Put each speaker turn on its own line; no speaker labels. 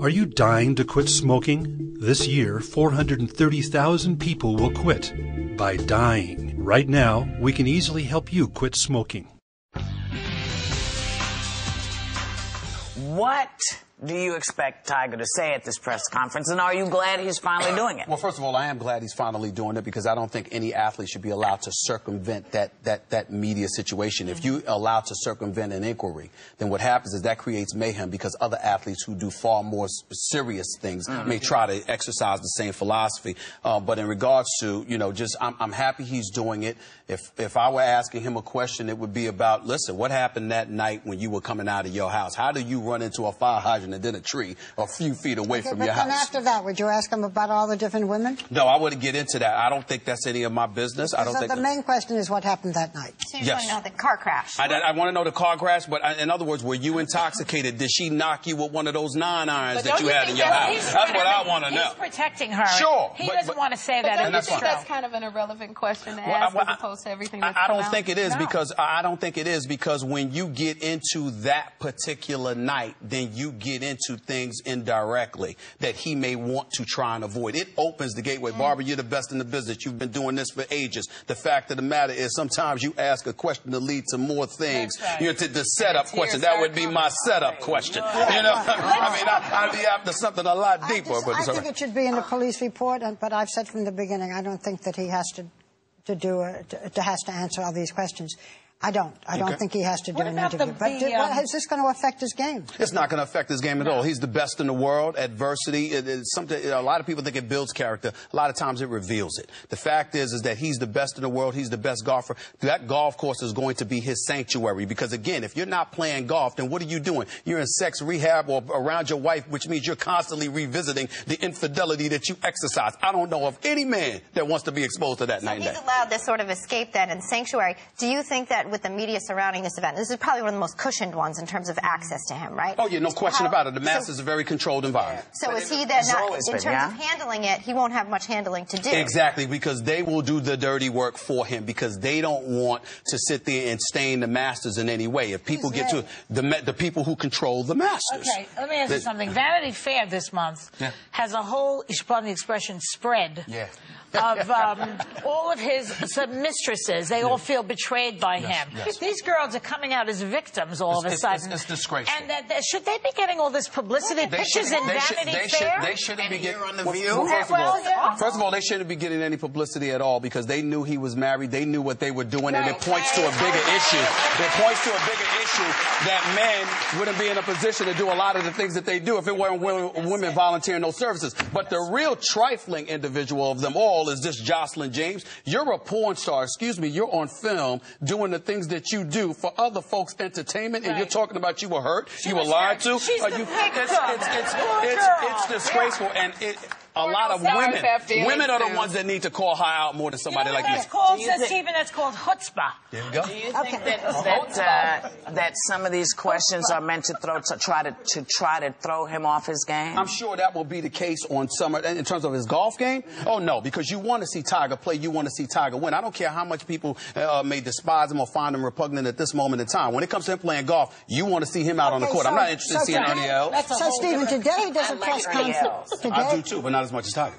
Are you dying to quit smoking? This year, 430,000 people will quit by dying. Right now, we can easily help you quit smoking.
What do you expect Tiger to say at this press conference, and are you glad he's finally doing it?
Well, first of all, I am glad he's finally doing it because I don't think any athlete should be allowed to circumvent that media situation. If you allow to circumvent an inquiry, then what happens is that creates mayhem because other athletes who do far more serious things may try to exercise the same philosophy. But in regards to, I'm happy he's doing it. If I were asking him a question, it would be about, listen, what happened that night when you were coming out of your house? How do you run into a fire hydrant and then a tree a few feet away from your house?
But then after that, would you ask him about all the different women?
No, I wouldn't get into that. I don't think that's any of my business. I don't think
the main question is what happened that night.
So you want to know the car crash.
I want to know the car crash, but in other words, were you intoxicated? Did she knock you with one of those 9-irons that you had in your house? That's what I want to know.
He's protecting her.
Sure.
He doesn't want to say that in this show.
That's kind of an irrelevant question to ask as opposed to everything that's
I don't think it is because when you get into that particular night, then you get into things indirectly that he may want to try and avoid. It opens the gateway. Barbara, you're the best in the business. You've been doing this for ages. The fact of the matter is sometimes you ask a question to lead to more things. Right. To the setup question. That would be my setup question. I'd be after something a lot deeper.
I think it should be in the police report, but I've said from the beginning, I don't think that he has to answer all these questions. I don't think he has to do an interview. But is this going to affect his game?
It's not going to affect his game at all. He's the best in the world. Adversity is something. A lot of people think it builds character. A lot of times it reveals it. The fact is that he's the best in the world. He's the best golfer. That golf course is going to be his sanctuary because, again, if you're not playing golf, then what are you doing? You're in sex rehab or around your wife, which means you're constantly revisiting the infidelity that you exercise. I don't know of any man that wants to be exposed to that night and day.
He's allowed this sort of escape then in sanctuary. Do you think that with the media surrounding this event, this is probably one of the most cushioned ones in terms of access to him, right?
Oh, yeah, no question about it. The Masters is a very controlled environment.
So is he then not, in terms of handling it, he won't have much handling to do?
Exactly, because they will do the dirty work for him because they don't want to sit there and stain the Masters in any way. If people get to the people who control the Masters.
Okay, let me ask you something. Vanity Fair this month has a whole, you should pardon the expression, spread. Of all of his mistresses. They all feel betrayed by him. These girls are coming out as victims all of a sudden.
It's disgraceful.
And should they be getting all this publicity? Pictures in Vanity Fair?
They shouldn't be getting...
First
of all, they shouldn't be getting any publicity at all because they knew he was married. They knew what they were doing, and it points to a bigger issue. It points to a bigger issue that men wouldn't be in a position to do a lot of the things that they do if it weren't women volunteering those services. But the real trifling individual of them all is this Jocelyn James. You're a porn star, you're on film doing the things that you do for other folks' entertainment, and you're talking about you were hurt, you were lied to.
She's the
it's disgraceful, and a lot of women are the ones that need to call her out more than somebody like me.
Stephen, that's called chutzpah.
There you go.
Do you think that some of these questions are meant to try to throw him off his game?
I'm sure that will be the case on some in terms of his golf game. Oh no, because you want to see Tiger play, you want to see Tiger win. I don't care how much people may despise him or find him repugnant at this moment in time. When it comes to him playing golf, you want to see him out on the court. I'm not interested in seeing Ernie Els.
So Stephen, today there's a press conference.
I do too, but not as much as Tiger.